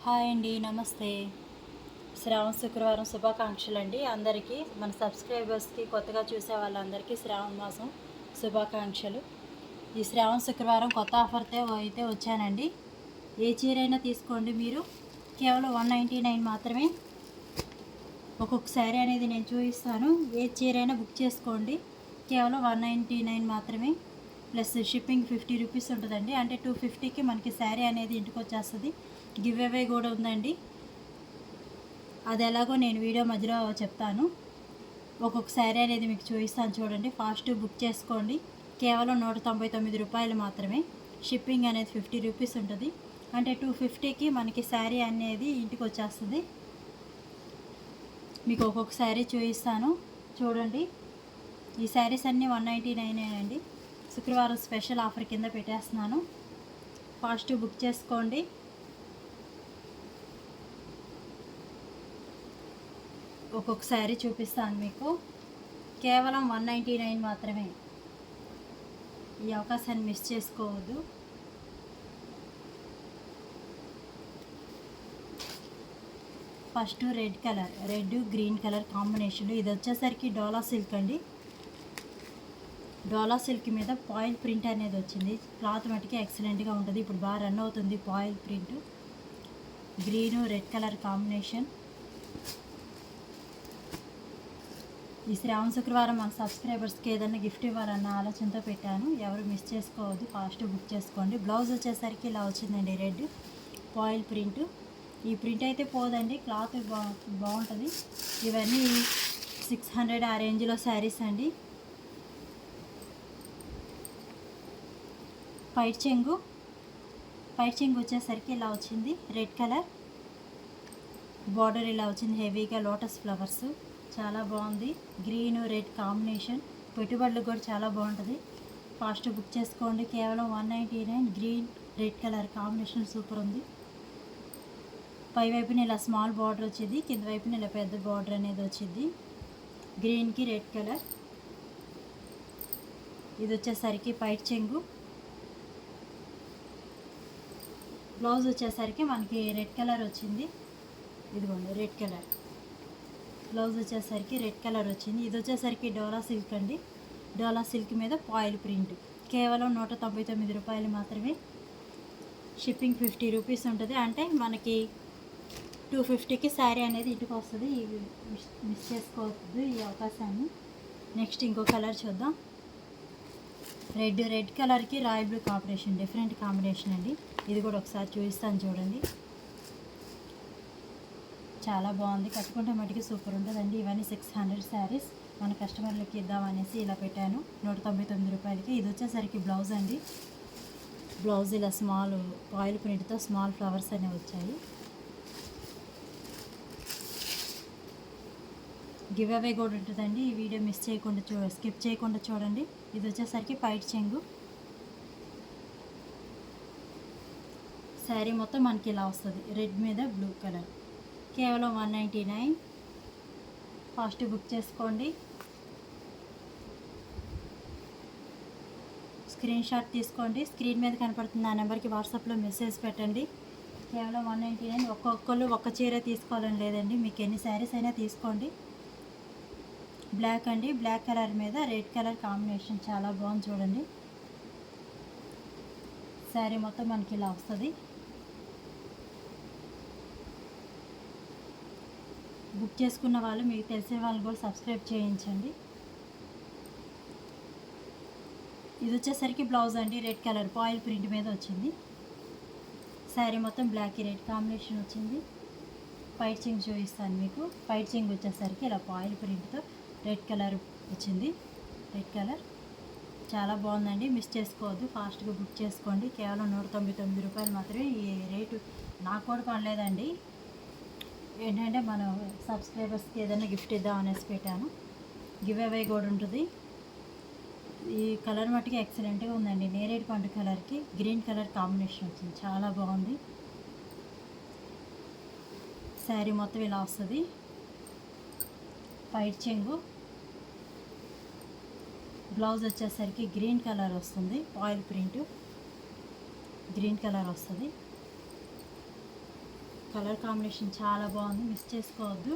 Hi అండి, నమస్తే. శ్రావణ శుక్రవారం శుభాకాంక్షలు అండి అందరికీ. మన సబ్స్క్రైబర్స్కి, కొత్తగా చూసే వాళ్ళందరికీ శ్రావణ మాసం శుభాకాంక్షలు. ఈ శ్రావణ శుక్రవారం కొత్త ఆఫర్తో అయితే వచ్చానండి. ఏ చీరైనా తీసుకోండి మీరు, కేవలం 199 మాత్రమే. ఒక్కొక్క శారీ అనేది నేను చూపిస్తాను. ఏ చీరైనా బుక్ చేసుకోండి, కేవలం 199 మాత్రమే. ప్లస్ షిప్పింగ్ 50 రూపీస్ ఉంటుందండి. అంటే 250కి మనకి శారీ అనేది ఇంటికి వచ్చేస్తుంది. గివ్ అవే కూడా ఉందండి, అది ఎలాగో నేను వీడియో మధ్యలో చెప్తాను. ఒక్కొక్క శారీ అనేది మీకు చూపిస్తాను చూడండి. ఫాస్ట్ బుక్ చేసుకోండి, కేవలం 199 రూపాయలు మాత్రమే. షిప్పింగ్ అనేది 50 రూపీస్ ఉంటుంది. అంటే 250కి మనకి శారీ అనేది ఇంటికి వచ్చేస్తుంది. మీకు ఒక్కొక్క శారీ చూపిస్తాను చూడండి. ఈ శారీస్ అన్నీ 199 అండి. శుక్రవారం స్పెషల్ ఆఫర్ కింద పెట్టేస్తున్నాను. ఫాస్ట్ బుక్ చేసుకోండి. ఒక్కొక్క శారీ చూపిస్తాను మీకు, కేవలం 199 మాత్రమే. ఈ అవకాశాన్ని మిస్ చేసుకోవద్దు. First red colour, red green colour combination. ఇది వచ్చేసరికి డోలా సిల్క్ అండి. డోలా సిల్క్ మీద పాయిల్ ప్రింట్ అనేది వచ్చింది. క్లాత్ మటుకి ఎక్సలెంట్గా ఉంటుంది. ఇప్పుడు బాగా రన్ అవుతుంది foil print. Green red colour combination. ఈ శ్రావణ శుక్రవారం మన సబ్స్క్రైబర్స్కి ఏదైనా గిఫ్ట్ ఇవ్వాలన్న ఆలోచనతో పెట్టాను. ఎవరు మిస్ చేసుకోవద్దు, ఫాస్ట్ బుక్ చేసుకోండి. బ్లౌజ్ వచ్చేసరికి ఇలా వచ్చిందండి, రెడ్ పాయిల్ ప్రింట్. ఈ ప్రింట్ అయితే పోదండి, క్లాత్ బాగుంటుంది. ఇవన్నీ 600 ఆ రేంజ్లో శారీస్ అండి. పైట్ చెంగు వచ్చేసరికి ఇలా వచ్చింది, రెడ్ కలర్ బార్డర్ ఇలా వచ్చింది. హెవీగా లోటస్ ఫ్లవర్స్, చాలా బాగుంది. గ్రీన్ రెడ్ కాంబినేషన్, పెట్టుబడులు కూడా చాలా బాగుంటుంది. ఫాస్ట్ బుక్ చేసుకోండి, కేవలం 199. Green red colour combination super ఉంది. పై వైపున ఇలా స్మాల్ బార్డర్ వచ్చింది, కింద వైపున ఇలా పెద్ద బార్డర్ అనేది వచ్చింది. గ్రీన్కి రెడ్ కలర్. ఇది వచ్చేసరికి పైట్ చెంగు. బ్లౌజ్ వచ్చేసరికి మనకి రెడ్ కలర్ వచ్చింది. ఇదిగోండి రెడ్ కలర్ బ్లౌజ్ వచ్చేసరికి రెడ్ కలర్ వచ్చింది. ఇది వచ్చేసరికి డోలా సిల్క్ అండి. డోలా సిల్క్ మీద పాయిల్ ప్రింట్. కేవలం 199 రూపాయలు మాత్రమే. షిప్పింగ్ 50 రూపీస్ ఉంటుంది. అంటే మనకి 250కి శారీ అనేది ఇంటికి వస్తుంది. మిస్ చేసుకోవద్దు ఈ అవకాశాన్ని. నెక్స్ట్ ఇంకో కలర్ చూద్దాం. రెడ్ కలర్కి royal blue combination, different combination అండి. ఇది కూడా ఒకసారి చూపిస్తాను చూడండి. చాలా బాగుంది, కట్టుకుంటే మటుకి సూపర్ ఉంటుందండి. ఇవన్నీ 600 శారీస్ మన కస్టమర్లకి ఇద్దామనేసి ఇలా పెట్టాను 199 రూపాయలకి. ఇది వచ్చేసరికి బ్లౌజ్ అండి. బ్లౌజ్ ఇలా స్మాల్ ఆయిల్ ప్రింట్తో స్మాల్ ఫ్లవర్స్ అనేవి వచ్చాయి. గివ్ అవే కూడా ఉంటుందండి. ఈ వీడియో మిస్ చేయకుండా స్కిప్ చేయకుండా చూడండి. ఇది వచ్చేసరికి పైట్ చెంగు. శారీ మొత్తం మనకి ఇలా వస్తుంది, రెడ్ మీద బ్లూ కలర్. కేవలం 199. ఫాస్ట్ బుక్ చేసుకోండి. స్క్రీన్ షాట్ తీసుకోండి. స్క్రీన్ మీద కనపడుతుంది ఆ నెంబర్కి వాట్సాప్లో మెసేజ్ పెట్టండి. కేవలం 199. ఒక్కొక్కరు ఒక్క చీర తీసుకోవాలని లేదండి, మీకు ఎన్ని శారీస్ అయినా తీసుకోండి. బ్లాక్ అండి, బ్లాక్ కలర్ మీద రెడ్ కలర్ కాంబినేషన్ చాలా బాగుంది చూడండి. శారీ మొత్తం మనకి ఇలా వస్తుంది. బుక్ చేసుకున్న వాళ్ళు మీకు తెలిసిన వాళ్ళు కూడా సబ్స్క్రైబ్ చేయించండి. ఇది వచ్చేసరికి బ్లౌజ్ అండి, రెడ్ కలర్ పాయిల్ ప్రింట్ మీద వచ్చింది. శారీ మొత్తం బ్లాక్ రెడ్ కాంబినేషన్ వచ్చింది. పైట్ చెంగు చూపిస్తాను మీకు. పైట్ చెంగు వచ్చేసరికి ఇలా పాయిల్ ప్రింట్తో రెడ్ కలర్ వచ్చింది. రెడ్ కలర్ చాలా బాగుందండి, మిస్ చేసుకోవద్దు. ఫాస్ట్గా బుక్ చేసుకోండి. కేవలం 199 రూపాయలు మాత్రమే. ఈ రేటు నాకు కూడా పడలేదండి. ఏంటంటే మన సబ్స్క్రైబర్స్కి ఏదైనా గిఫ్ట్ ఇద్దాం అనేసి పెట్టాను. గివ్ అవే కూడా ఉంటుంది. ఈ కలర్ మట్టుకి ఎక్సలెంట్గా ఉందండి. నేరేడు పండు కలర్కి గ్రీన్ కలర్ కాంబినేషన్ వచ్చింది, చాలా బాగుంది. శారీ మొత్తం ఇలా వస్తుంది. పైట్ చెంగు. బ్లౌజ్ వచ్చేసరికి గ్రీన్ కలర్ వస్తుంది, ఆయిల్ ప్రింట్ గ్రీన్ కలర్ వస్తుంది. కలర్ కాంబినేషన్ చాలా బాగుంది, మిస్ చేసుకోవద్దు.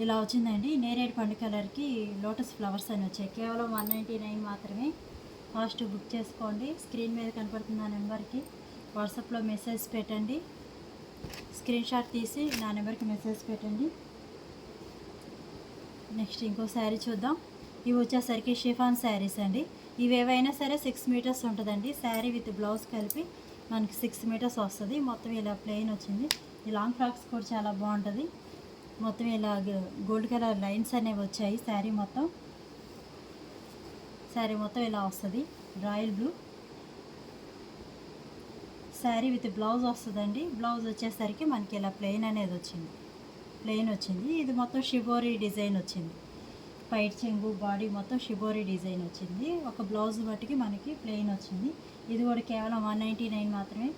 ఇలా వచ్చిందండి. నేరేడు పండు కలర్కి లోటస్ ఫ్లవర్స్ అని వచ్చాయి. కేవలం 199 మాత్రమే. ఫాస్ట్ బుక్ చేసుకోండి. స్క్రీన్ మీద కనపడుతున్న నెంబర్కి వాట్సాప్లో మెసేజ్ పెట్టండి. స్క్రీన్ షాట్ తీసి నా నెంబర్కి మెసేజ్ పెట్టండి. నెక్స్ట్ ఇంకో శారీ చూద్దాం. ఇవి వచ్చేసరికి షిఫాన్ శారీస్ అండి. ఇవి ఏవైనా సరే 6 మీటర్స్ ఉంటుందండి. శారీ విత్ బ్లౌజ్ కలిపి మనకి 6 మీటర్స్ వస్తుంది. మొత్తం ఇలా ప్లెయిన్ వచ్చింది. ఈ లాంగ్ ఫ్రాక్స్ కూడా చాలా బాగుంటుంది. మొత్తం ఇలా గోల్డ్ కలర్ లైన్స్ అనేవి వచ్చాయి. శారీ మొత్తం ఇలా వస్తుంది. Royal blue sari with blouse వస్తుందండి. బ్లౌజ్ వచ్చేసరికి మనకి ఇలా ప్లెయిన్ వచ్చింది. ఇది మొత్తం షిబోరీ డిజైన్ వచ్చింది. పైట్ చెంగు బాడీ మొత్తం షిబోరీ డిజైన్ వచ్చింది. ఒక బ్లౌజ్ బట్టికి మనకి ప్లెయిన్ వచ్చింది. ఇది కూడా కేవలం 199 మాత్రమే.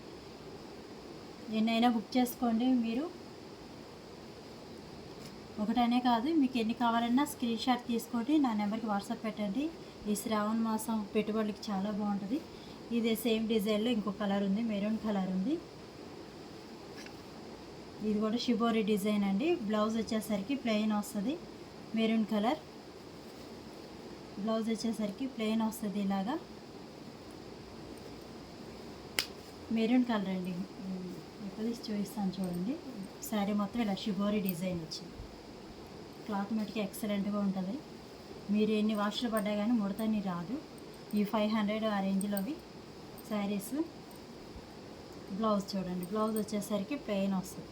ఎన్నైనా బుక్ చేసుకోండి. మీరు ఒకటనే కాదు, మీకు ఎన్ని కావాలన్నా స్క్రీన్ షాట్ తీసుకోండి, నా నెంబర్కి వాట్సాప్ పెట్టండి. ఈ శ్రావణ మాసం పెట్టుబడులకి చాలా బాగుంటుంది. ఇదే సేమ్ డిజైన్లో ఇంకో కలర్ ఉంది, మెరూన్ కలర్ ఉంది. ఇది కూడా షిబోరి డిజైన్ అండి. బ్లౌజ్ వచ్చేసరికి ప్లెయిన్ వస్తుంది. మెరూన్ కలర్ బ్లౌజ్ వచ్చేసరికి ప్లెయిన్ వస్తుంది. ఇలాగా మెరూన్ కలర్ అండి. ఎక్కడ చూపిస్తాను చూడండి. శారీ మొత్తం ఇలా షిబోరి డిజైన్ వచ్చింది. క్లాత్ మటుకి ఎక్సలెంట్గా ఉంటుంది. మీరు ఎన్ని వాష్లు పడ్డా కానీ ముడతని రాదు. ఈ 500 ఆ రేంజ్లోవి శారీస్. బ్లౌజ్ చూడండి. బ్లౌజ్ వచ్చేసరికి ప్లెయిన్ వస్తుంది.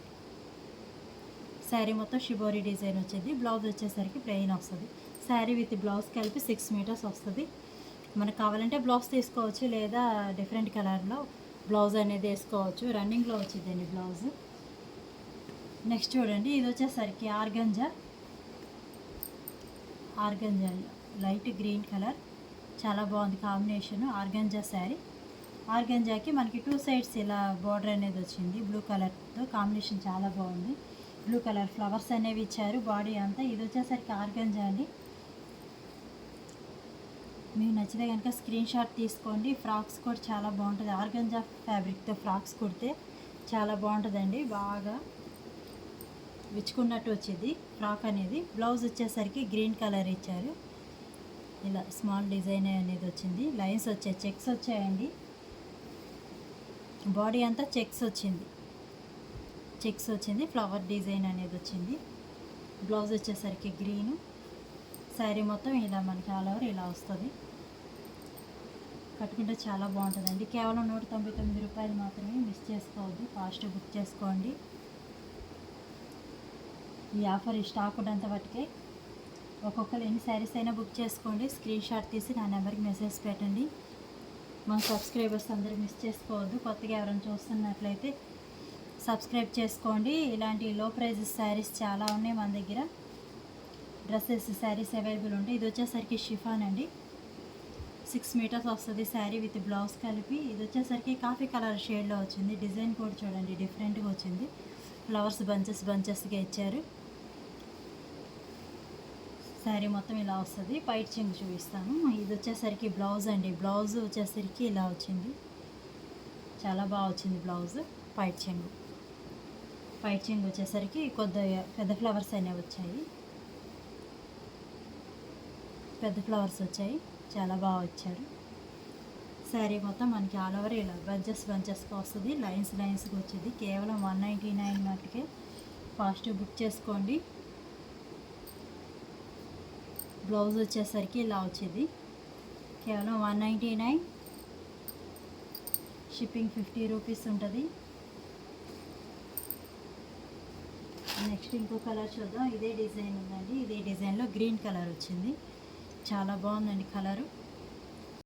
శారీ మొత్తం షిబోరి డిజైన్ వచ్చింది. బ్లౌజ్ వచ్చేసరికి ప్లెయిన్ వస్తుంది. శారీ విత్ బ్లౌజ్ కలిపి 6 మీటర్స్ వస్తుంది. మనకు కావాలంటే బ్లౌజ్ తీసుకోవచ్చు, లేదా డిఫరెంట్ కలర్లో బ్లౌజ్ అనేది వేసుకోవచ్చు. రన్నింగ్లో వచ్చిందండి బ్లౌజ్. నెక్స్ట్ చూడండి. ఇది వచ్చేసరికి ఆర్గంజా లైట్ గ్రీన్ కలర్, చాలా బాగుంది కాంబినేషన్. ఆర్గంజా శారీ. ఆర్గంజాకి మనకి 2 సైడ్స్ ఇలా బార్డర్ అనేది వచ్చింది. బ్లూ కలర్తో కాంబినేషన్ చాలా బాగుంది. బ్లూ కలర్ ఫ్లవర్స్ అనేవి ఇచ్చారు బాడీ అంతా. ఇది వచ్చేసరికి ఆర్గంజా అండి. మీకు నచ్చితే కనుక స్క్రీన్ షాట్ తీసుకోండి. ఫ్రాక్స్ కూడా చాలా బాగుంటుంది. ఆర్గంజా ఫ్యాబ్రిక్తో ఫ్రాక్స్ కుడితే చాలా బాగుంటుందండి. బాగా విచ్చుకున్నట్టు వచ్చింది ఫ్రాక్ అనేది. బ్లౌజ్ వచ్చేసరికి గ్రీన్ కలర్ ఇచ్చారు. ఇలా స్మాల్ డిజైన్ అనేది వచ్చింది. లైన్స్ వచ్చాయి, చెక్స్ వచ్చాయండి. బాడీ అంతా చెక్స్ వచ్చింది. ఫ్లవర్ డిజైన్ అనేది వచ్చింది. బ్లౌజ్ వచ్చేసరికి గ్రీను. శారీ మొత్తం ఇలా మనకి ఆల్ ఓవర్ ఇలా వస్తుంది. కట్టుకుంటే చాలా బాగుంటుందండి. కేవలం 199 రూపాయలు మాత్రమే. మిస్ చేసుకోవద్దు. ఫాస్ట్ బుక్ చేసుకోండి. ఈ ఆఫర్ ఈ స్టాక్ ఉన్నంత బట్టికే. ఒక్కొక్కరు ఎన్ని శారీస్ అయినా బుక్ చేసుకోండి. స్క్రీన్ షాట్ తీసి నా నెంబర్కి మెసేజ్ పెట్టండి. మన సబ్స్క్రైబర్స్ అందరూ మిస్ చేసుకోవద్దు. కొత్తగా ఎవరైనా చూస్తున్నట్లయితే సబ్స్క్రైబ్ చేసుకోండి. ఇలాంటి లో ప్రైజెస్ శారీస్ చాలా ఉన్నాయి మన దగ్గర. డ్రెస్సెస్ శారీస్ అవైలబుల్ ఉంటాయి. ఇది వచ్చేసరికి షిఫాన్ అండి. 6 మీటర్స్ వస్తుంది శారీ విత్ బ్లౌజ్ కలిపి. ఇది వచ్చేసరికి కాఫీ కలర్ షేడ్లో వచ్చింది. డిజైన్ కూడా చూడండి డిఫరెంట్గా వచ్చింది. ఫ్లవర్స్ బంచెస్గా ఇచ్చారు. శారీ మొత్తం ఇలా వస్తుంది. పైట్ చెంగు చూపిస్తాను. ఇది వచ్చేసరికి బ్లౌజ్ అండి. బ్లౌజ్ వచ్చేసరికి ఇలా వచ్చింది. చాలా బాగా వచ్చింది బ్లౌజ్. పైట్ చెంగు వచ్చేసరికి కొద్దిగా పెద్ద ఫ్లవర్స్ అనేవి వచ్చాయి. చాలా బాగా వచ్చారు. శారీ మొత్తం మనకి ఆల్ ఓవర్ ఇలా బంచెస్గా వస్తుంది. లైన్స్గా వచ్చింది. కేవలం 199 మటుకే. ఫాస్ట్ బుక్ చేసుకోండి. బ్లౌజ్ వచ్చేసరికి ఇలా వచ్చింది. కేవలం 199. షిప్పింగ్ 50 రూపీస్ ఉంటుంది. నెక్స్ట్ ఇంకో కలర్ చూద్దాం. ఇదే డిజైన్ ఉందండి. ఇదే డిజైన్లో గ్రీన్ కలర్ వచ్చింది. చాలా బాగుందండి కలరు.